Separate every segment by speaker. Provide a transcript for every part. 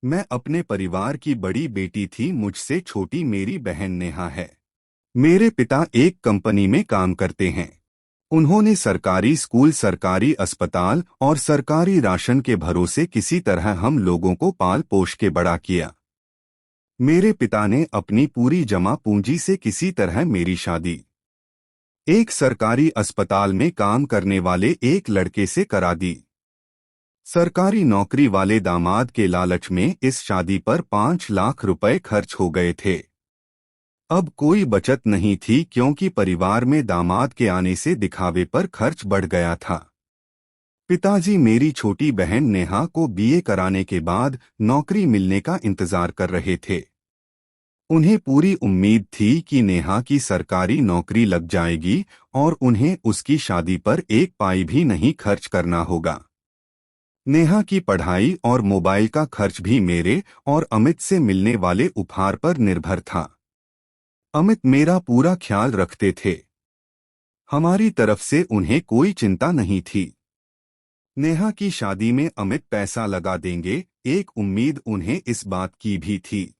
Speaker 1: मैं अपने परिवार की बड़ी बेटी थी। मुझसे छोटी मेरी बहन नेहा है। मेरे पिता एक कंपनी में काम करते हैं। उन्होंने सरकारी स्कूल, सरकारी अस्पताल और सरकारी राशन के भरोसे किसी तरह हम लोगों को पाल पोष के बड़ा किया। मेरे पिता ने अपनी पूरी जमा पूंजी से किसी तरह मेरी शादी एक सरकारी अस्पताल में काम करने वाले एक लड़के से करा दी। सरकारी नौकरी वाले दामाद के लालच में इस शादी पर 5 लाख रुपए खर्च हो गए थे। अब कोई बचत नहीं थी क्योंकि परिवार में दामाद के आने से दिखावे पर खर्च बढ़ गया था। पिताजी मेरी छोटी बहन नेहा को बीए कराने के बाद नौकरी मिलने का इंतजार कर रहे थे। उन्हें पूरी उम्मीद थी कि नेहा की सरकारी नौकरी लग जाएगी और उन्हें उसकी शादी पर एक पाई भी नहीं खर्च करना होगा। नेहा की पढ़ाई और मोबाइल का खर्च भी मेरे और अमित से मिलने वाले उपहार पर निर्भर था। अमित मेरा पूरा ख्याल रखते थे। हमारी तरफ से उन्हें कोई चिंता नहीं थी। नेहा की शादी में अमित पैसा लगा देंगे, एक उम्मीद उन्हें इस बात की भी थी।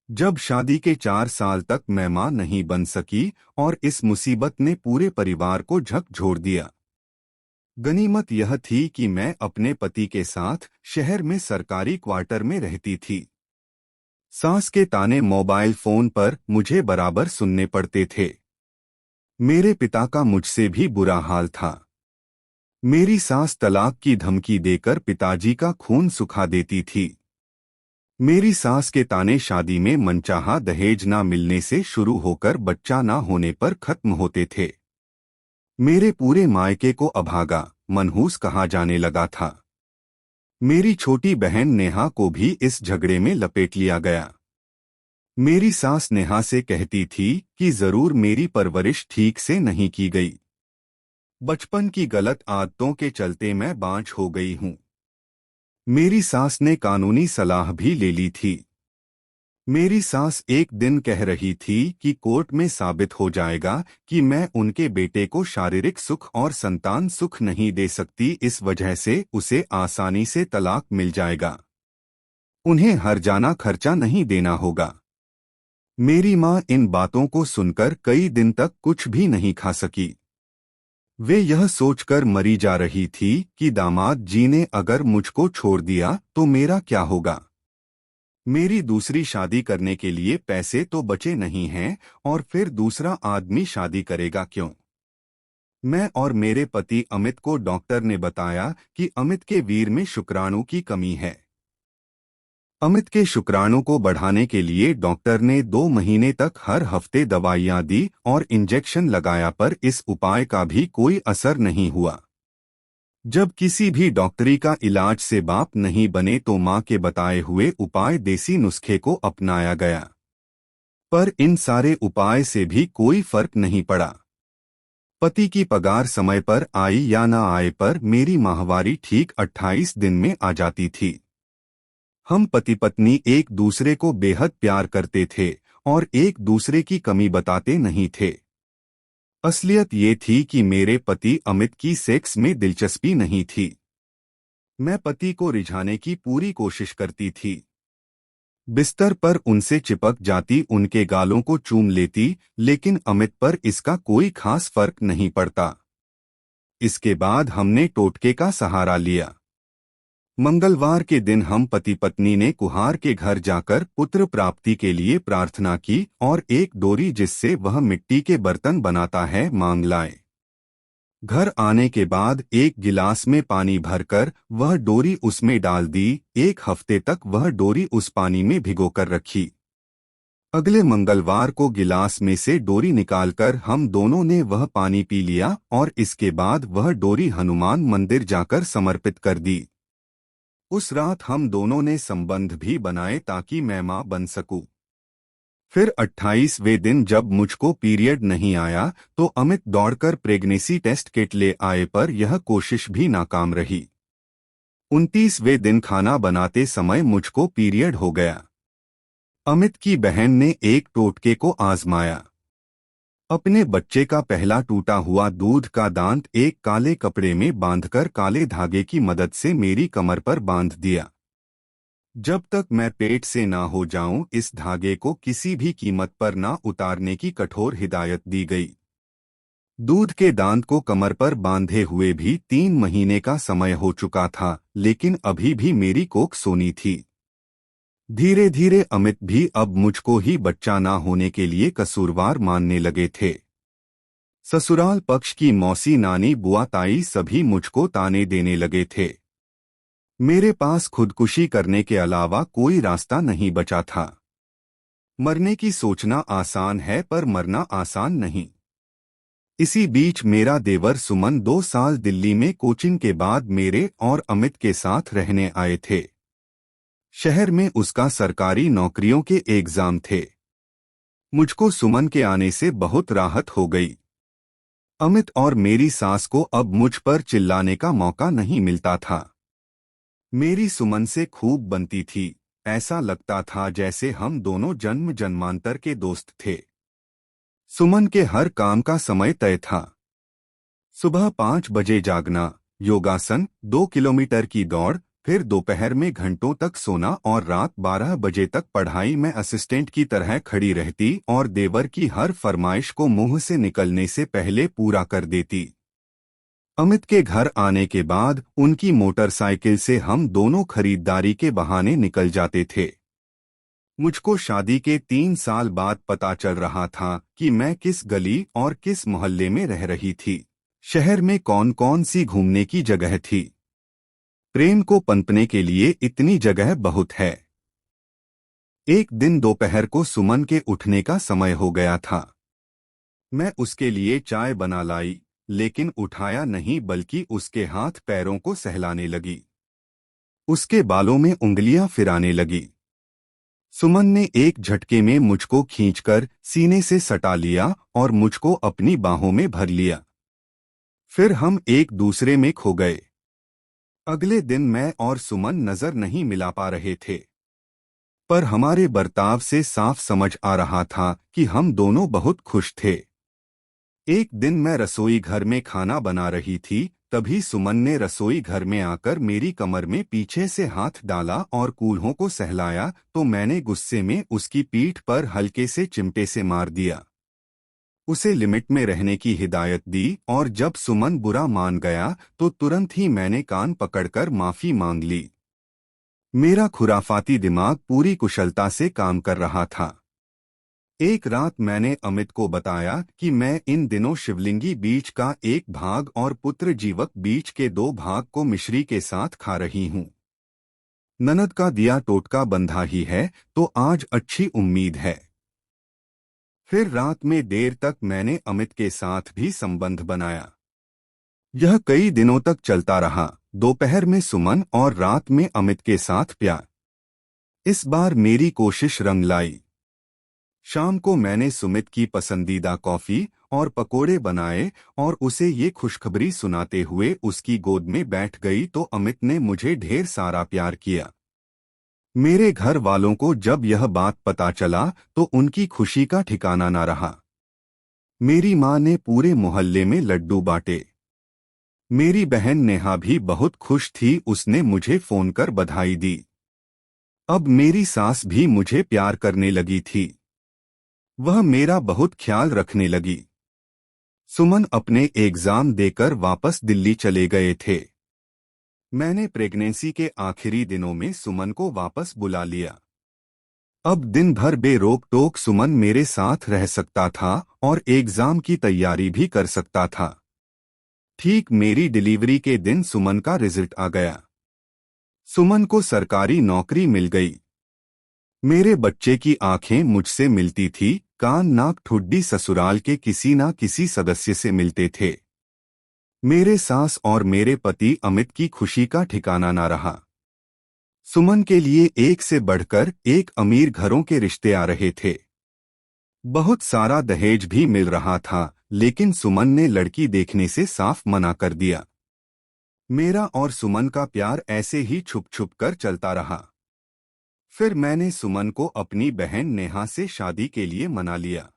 Speaker 1: जब शादी के 4 साल तक मैं मां नहीं बन सकी और इस मुसीबत ने पूरे परिवार को झकझोर दिया। गनीमत यह थी कि मैं अपने पति के साथ शहर में सरकारी क्वार्टर में रहती थी। सास के ताने मोबाइल फोन पर मुझे बराबर सुनने पड़ते थे। मेरे पिता का मुझसे भी बुरा हाल था। मेरी सास तलाक की धमकी देकर पिताजी का खून सुखा देती थी। मेरी सास के ताने शादी में मनचाहा दहेज ना मिलने से शुरू होकर बच्चा ना होने पर खत्म होते थे। मेरे पूरे मायके को अभागा, मनहूस कहा जाने लगा था। मेरी छोटी बहन नेहा को भी इस झगड़े में लपेट लिया गया। मेरी सास नेहा से कहती थी कि जरूर मेरी परवरिश ठीक से नहीं की गई। बचपन की गलत आदतों के चलते मैं बांझ हो गई हूं। मेरी सास ने कानूनी सलाह भी ले ली थी। मेरी सास एक दिन कह रही थी कि कोर्ट में साबित हो जाएगा कि मैं उनके बेटे को शारीरिक सुख और संतान सुख नहीं दे सकती, इस वजह से उसे आसानी से तलाक मिल जाएगा। उन्हें हर्जाना खर्चा नहीं देना होगा। मेरी मां इन बातों को सुनकर कई दिन तक कुछ भी नहीं खा सकी। वे यह सोचकर मरी जा रही थी कि दामाद जी ने अगर मुझको छोड़ दिया तो मेरा क्या होगा। मेरी दूसरी शादी करने के लिए पैसे तो बचे नहीं हैं और फिर दूसरा आदमी शादी करेगा क्यों। मैं और मेरे पति अमित को डॉक्टर ने बताया कि अमित के वीर में शुक्राणु की कमी है। अमित के शुक्राणु को बढ़ाने के लिए डॉक्टर ने 2 महीने तक हर हफ्ते दवाइयां दी और इंजेक्शन लगाया, पर इस उपाय का भी कोई असर नहीं हुआ। जब किसी भी डॉक्टरी का इलाज से बाप नहीं बने तो मां के बताए हुए उपाय देसी नुस्खे को अपनाया गया, पर इन सारे उपाय से भी कोई फर्क नहीं पड़ा। पति की पगार समय पर आई या ना आए पर मेरी माहवारी ठीक 28 दिन में आ जाती थी। हम पति पत्नी एक दूसरे को बेहद प्यार करते थे और एक दूसरे की कमी बताते नहीं थे। असलियत ये थी कि मेरे पति अमित की सेक्स में दिलचस्पी नहीं थी। मैं पति को रिझाने की पूरी कोशिश करती थी। बिस्तर पर उनसे चिपक जाती, उनके गालों को चूम लेती, लेकिन अमित पर इसका कोई खास फर्क नहीं पड़ता। इसके बाद हमने टोटके का सहारा लिया। मंगलवार के दिन हम पति पत्नी ने कुहार के घर जाकर पुत्र प्राप्ति के लिए प्रार्थना की और एक डोरी जिससे वह मिट्टी के बर्तन बनाता है मांग लाए। घर आने के बाद एक गिलास में पानी भरकर वह डोरी उसमें डाल दी। 1 हफ्ते तक वह डोरी उस पानी में भिगोकर रखी। अगले मंगलवार को गिलास में से डोरी निकालकर हम दोनों ने वह पानी पी लिया और इसके बाद वह डोरी हनुमान मंदिर जाकर समर्पित कर दी। उस रात हम दोनों ने संबंध भी बनाए ताकि मैं मां बन सकूं। फिर 28वें दिन जब मुझको पीरियड नहीं आया तो अमित दौड़कर प्रेगनेंसी टेस्ट किट ले आए, पर यह कोशिश भी नाकाम रही। 29वें दिन खाना बनाते समय मुझको पीरियड हो गया। अमित की बहन ने एक टोटके को आजमाया। अपने बच्चे का पहला टूटा हुआ दूध का दांत एक काले कपड़े में बांधकर काले धागे की मदद से मेरी कमर पर बांध दिया। जब तक मैं पेट से ना हो जाऊं, इस धागे को किसी भी कीमत पर ना उतारने की कठोर हिदायत दी गई। दूध के दांत को कमर पर बांधे हुए भी 3 महीने का समय हो चुका था, लेकिन अभी भी मेरी कोख सोनी थी। धीरे धीरे अमित भी अब मुझको ही बच्चा ना होने के लिए कसूरवार मानने लगे थे। ससुराल पक्ष की मौसी, नानी, बुआ, ताई सभी मुझको ताने देने लगे थे। मेरे पास खुदकुशी करने के अलावा कोई रास्ता नहीं बचा था। मरने की सोचना आसान है पर मरना आसान नहीं। इसी बीच मेरा देवर सुमन 2 साल दिल्ली में कोचिंग के बाद मेरे और अमित के साथ रहने आए थे। शहर में उसका सरकारी नौकरियों के एग्जाम थे। मुझको सुमन के आने से बहुत राहत हो गई। अमित और मेरी सास को अब मुझ पर चिल्लाने का मौका नहीं मिलता था। मेरी सुमन से खूब बनती थी। ऐसा लगता था जैसे हम दोनों जन्म जन्मांतर के दोस्त थे। सुमन के हर काम का समय तय था। सुबह 5 बजे जागना, योगासन, 2 किलोमीटर की दौड़, फिर दोपहर में घंटों तक सोना और रात 12 बजे तक पढ़ाई में असिस्टेंट की तरह खड़ी रहती और देवर की हर फरमाइश को मुंह से निकलने से पहले पूरा कर देती। अमित के घर आने के बाद उनकी मोटरसाइकिल से हम दोनों खरीदारी के बहाने निकल जाते थे। मुझको शादी के 3 साल बाद पता चल रहा था कि मैं किस गली और किस मोहल्ले में रह रही थी। शहर में कौन कौन सी घूमने की जगह थी। प्रेम को पनपने के लिए इतनी जगह बहुत है। एक दिन दोपहर को सुमन के उठने का समय हो गया था। मैं उसके लिए चाय बना लाई, लेकिन उठाया नहीं बल्कि उसके हाथ पैरों को सहलाने लगी। उसके बालों में उंगलियां फिराने लगी। सुमन ने एक झटके में मुझको खींचकर सीने से सटा लिया और मुझको अपनी बाहों में भर लिया। फिर हम एक दूसरे में खो गए। अगले दिन मैं और सुमन नजर नहीं मिला पा रहे थे, पर हमारे बर्ताव से साफ समझ आ रहा था कि हम दोनों बहुत खुश थे। एक दिन मैं रसोई घर में खाना बना रही थी, तभी सुमन ने रसोई घर में आकर मेरी कमर में पीछे से हाथ डाला और कूल्हों को सहलाया तो मैंने गुस्से में उसकी पीठ पर हल्के से चिमटे से मार दिया। उसे लिमिट में रहने की हिदायत दी और जब सुमन बुरा मान गया तो तुरंत ही मैंने कान पकड़कर माफी मांग ली। मेरा खुराफाती दिमाग पूरी कुशलता से काम कर रहा था। एक रात मैंने अमित को बताया कि मैं इन दिनों शिवलिंगी बीज का एक भाग और पुत्र जीवक बीज के 2 भाग को मिश्री के साथ खा रही हूँ। ननद का दिया टोटका बंधा ही है तो आज अच्छी उम्मीद है। फिर रात में देर तक मैंने अमित के साथ भी संबंध बनाया। यह कई दिनों तक चलता रहा, दोपहर में सुमन और रात में अमित के साथ प्यार। इस बार मेरी कोशिश रंग लाई। शाम को मैंने सुमित की पसंदीदा कॉफी और पकोड़े बनाए और उसे ये खुशखबरी सुनाते हुए उसकी गोद में बैठ गई तो अमित ने मुझे ढेर सारा प्यार किया। मेरे घर वालों को जब यह बात पता चला तो उनकी खुशी का ठिकाना न रहा। मेरी माँ ने पूरे मोहल्ले में लड्डू बांटे। मेरी बहन नेहा भी बहुत खुश थी, उसने मुझे फोन कर बधाई दी। अब मेरी सास भी मुझे प्यार करने लगी थी। वह मेरा बहुत ख्याल रखने लगी। सुमन अपने एग्जाम देकर वापस दिल्ली चले गए थे। मैंने प्रेगनेंसी के आखिरी दिनों में सुमन को वापस बुला लिया। अब दिन भर बेरोक टोक सुमन मेरे साथ रह सकता था और एग्जाम की तैयारी भी कर सकता था। ठीक मेरी डिलीवरी के दिन सुमन का रिजल्ट आ गया। सुमन को सरकारी नौकरी मिल गई। मेरे बच्चे की आंखें मुझसे मिलती थी, कान नाक ठुड्डी ससुराल के किसी ना किसी सदस्य से मिलते थे। मेरे सास और मेरे पति अमित की खुशी का ठिकाना ना रहा। सुमन के लिए एक से बढ़कर एक अमीर घरों के रिश्ते आ रहे थे। बहुत सारा दहेज भी मिल रहा था, लेकिन सुमन ने लड़की देखने से साफ मना कर दिया। मेरा और सुमन का प्यार ऐसे ही छुप छुप कर चलता रहा। फिर मैंने सुमन को अपनी बहन नेहा से शादी के लिए मना लिया।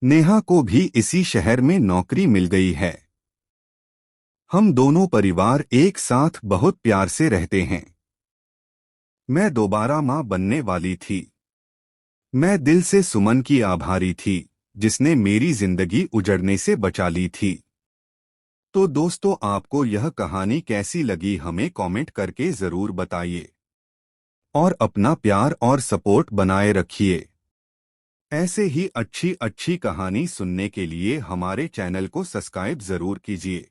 Speaker 1: नेहा को भी इसी शहर में नौकरी मिल गई है। हम दोनों परिवार एक साथ बहुत प्यार से रहते हैं। मैं दोबारा माँ बनने वाली थी। मैं दिल से सुमन की आभारी थी, जिसने मेरी जिंदगी उजड़ने से बचा ली थी। तो दोस्तों, आपको यह कहानी कैसी लगी हमें कमेंट करके ज़रूर बताइए और अपना प्यार और सपोर्ट बनाए रखिए। ऐसे ही अच्छी अच्छी कहानी सुनने के लिए हमारे चैनल को सब्सक्राइब ज़रूर कीजिए।